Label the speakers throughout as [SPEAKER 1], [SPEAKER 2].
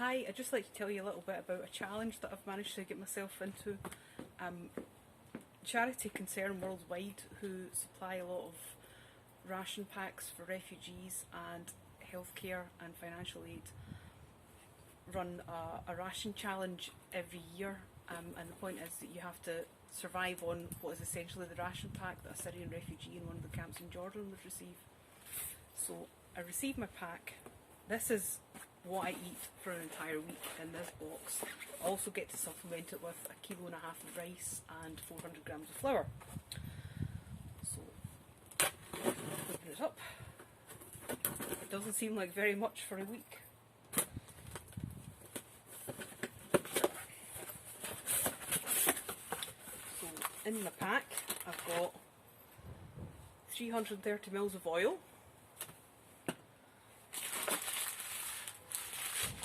[SPEAKER 1] Hi, I'd just like to tell you a little bit about a challenge that I've managed to get myself into. Charity Concern Worldwide, who supply a lot of ration packs for refugees and healthcare and financial aid, run a ration challenge every year, and the point is that you have to survive on what is essentially the ration pack that a Syrian refugee in one of the camps in Jordan would receive. So I received my pack. This is what I eat for an entire week in this box. I also get to supplement it with 1.5 kilograms of rice and 400 grams of flour. So, open it up. It doesn't seem like very much for a week. So, in the pack, I've got 330 mils of oil,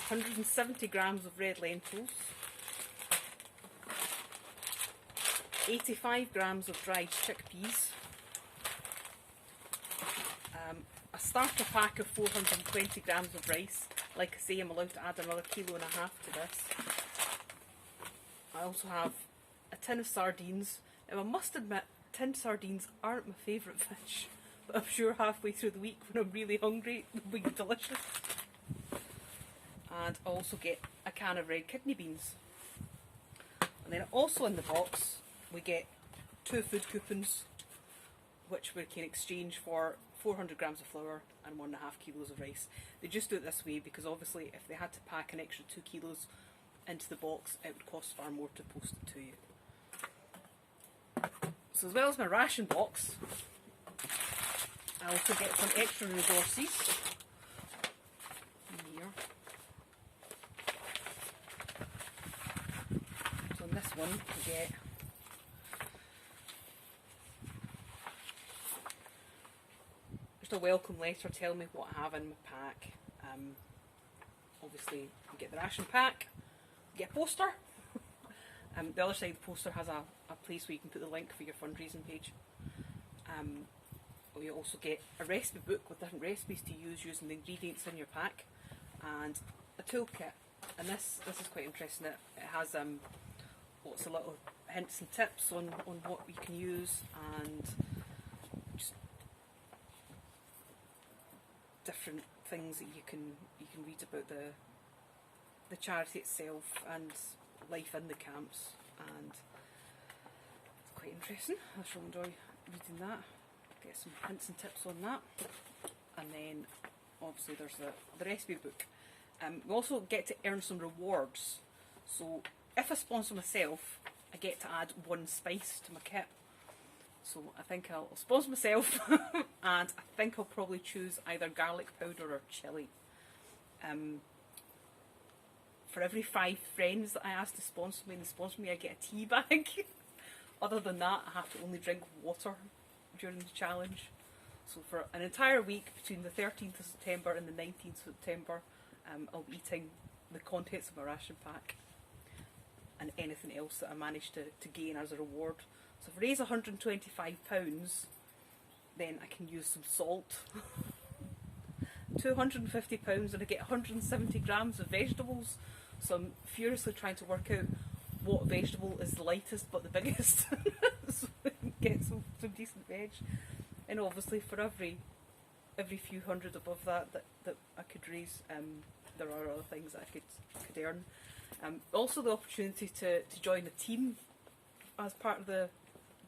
[SPEAKER 1] 170 grams of red lentils, 85 grams of dried chickpeas, a starter pack of 420 grams of rice. Like I say, I'm allowed to add another 1.5 kilos to this. I also have a tin of sardines. Now I must admit, tinned sardines aren't my favourite fish, but I'm sure halfway through the week when I'm really hungry, they'll be delicious. And I also get a can of red kidney beans. And then also in the box we get 2 food coupons, which we can exchange for 400 grams of flour and 1.5 kilos of rice. They just do it this way because obviously if they had to pack an extra 2 kilos into the box, it would cost far more to post it to you. So as well as my ration box, I also get some extra resources in here. So in this one we get just a welcome letter telling me what I have in my pack. Obviously you get the ration pack, you get a poster. The other side of the poster has a place where you can put the link for your fundraising page. You also get a recipe book with different recipes to use using the ingredients in your pack, and a toolkit. And this is quite interesting. It has lots of little hints and tips on what you can use, and just different things that you can read about the charity itself and life in the camps, and it's quite interesting. I shall enjoy reading that, get some hints and tips on that. And then obviously there's the recipe book. We also get to earn some rewards. So if I sponsor myself, I get to add 1 spice to my kit. So I think I'll sponsor myself and I think I'll probably choose either garlic powder or chilli. For every 5 friends that I ask to sponsor me and they sponsor me, I get a tea bag. Other than that, I have to only drink water during the challenge. So for an entire week between the 13th of September and the 19th of September, I'll be eating the contents of my ration pack and anything else that I manage to gain as a reward. So if I raise £125, then I can use some salt. £250 and I get 170 grams of vegetables. So I'm furiously trying to work out what vegetable is the lightest but the biggest, so I can get some decent veg. And obviously for every few hundred above that I could raise, there are other things that I could earn. Also the opportunity to join a team as part of the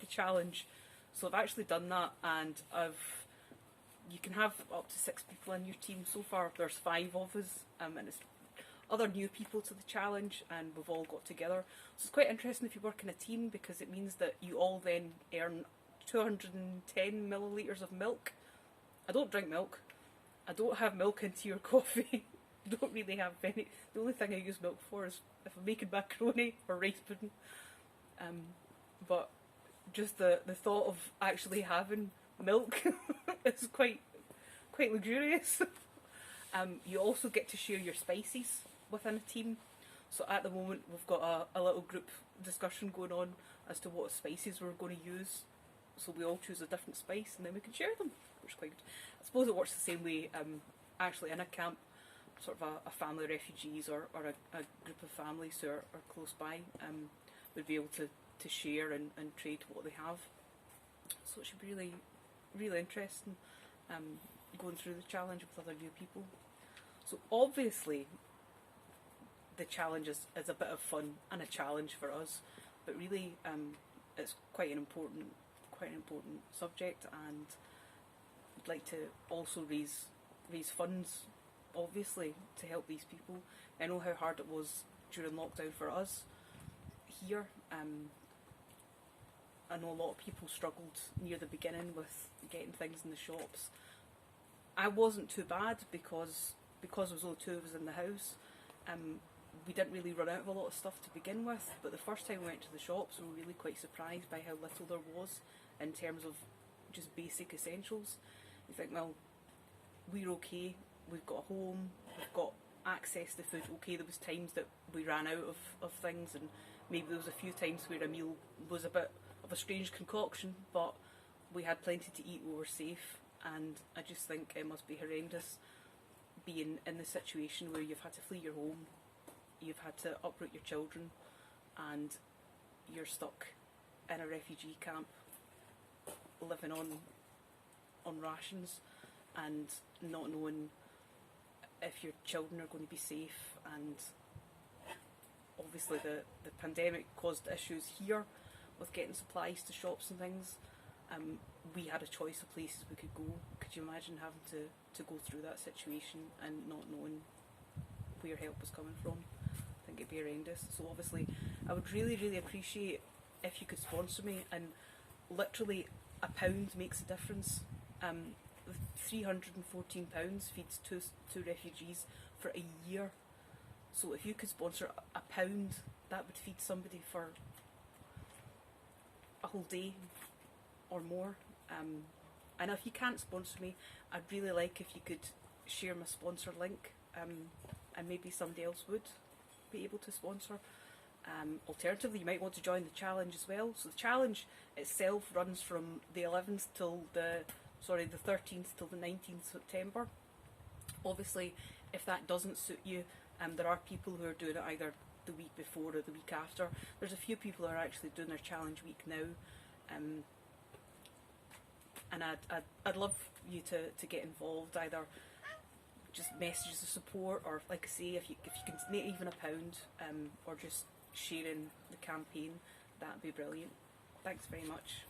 [SPEAKER 1] challenge. So I've actually done that, and you can have up to 6 people in your team. So far there's 5 of us, and it's other new people to the challenge, and we've all got together. So it's quite interesting if you work in a team, because it means that you all then earn 210 millilitres of milk. I don't drink milk. I don't have milk in tea or coffee. I don't really have any. The only thing I use milk for is if I'm making macaroni or rice pudding. But just the thought of actually having milk is quite luxurious. You also get to share your spices within a team. So at the moment we've got a little group discussion going on as to what spices we're going to use. So we all choose a different spice and then we can share them, which is quite good. I suppose it works the same way actually in a camp. sort of a family of refugees or a group of families who are close by would be able to share and trade what they have. So it should be really, really interesting going through the challenge with other new people. So obviously the challenge is a bit of fun and a challenge for us, but really it's quite an important subject, and I'd like to also raise funds, obviously, to help these people. I know how hard it was during lockdown for us here. I know a lot of people struggled near the beginning with getting things in the shops. I wasn't too bad because there was only two of us in the house. We didn't really run out of a lot of stuff to begin with, but the first time we went to the shops we were really quite surprised by how little there was in terms of just basic essentials. You think, well, we're okay, we've got a home, we've got access to food. Okay, there was times that we ran out of things, and maybe there was a few times where a meal was a bit of a strange concoction, but we had plenty to eat, we were safe. And I just think it must be horrendous being in the situation where you've had to flee your home, you've had to uproot your children, and you're stuck in a refugee camp living on rations and not knowing if your children are going to be safe. And obviously the pandemic caused issues here with getting supplies to shops and things. We had a choice of places we could go. Could you imagine having to go through that situation and not knowing where help was coming from? I think it'd be horrendous. So obviously I would really, really appreciate if you could sponsor me, and literally £1 makes a difference. £314 feeds two refugees for a year. So if you could sponsor £1, that would feed somebody for a whole day or more. And if you can't sponsor me, I'd really like if you could share my sponsor link, and maybe somebody else would be able to sponsor. Alternatively, you might want to join the challenge as well. So the challenge itself runs from the 11th till the 13th till the 19th September. Obviously, if that doesn't suit you, there are people who are doing it either the week before or the week after. There's a few people who are actually doing their challenge week now. And I'd love you to get involved, either just messages of support, or like I say, if you can donate even £1, or just sharing the campaign, that'd be brilliant. Thanks very much.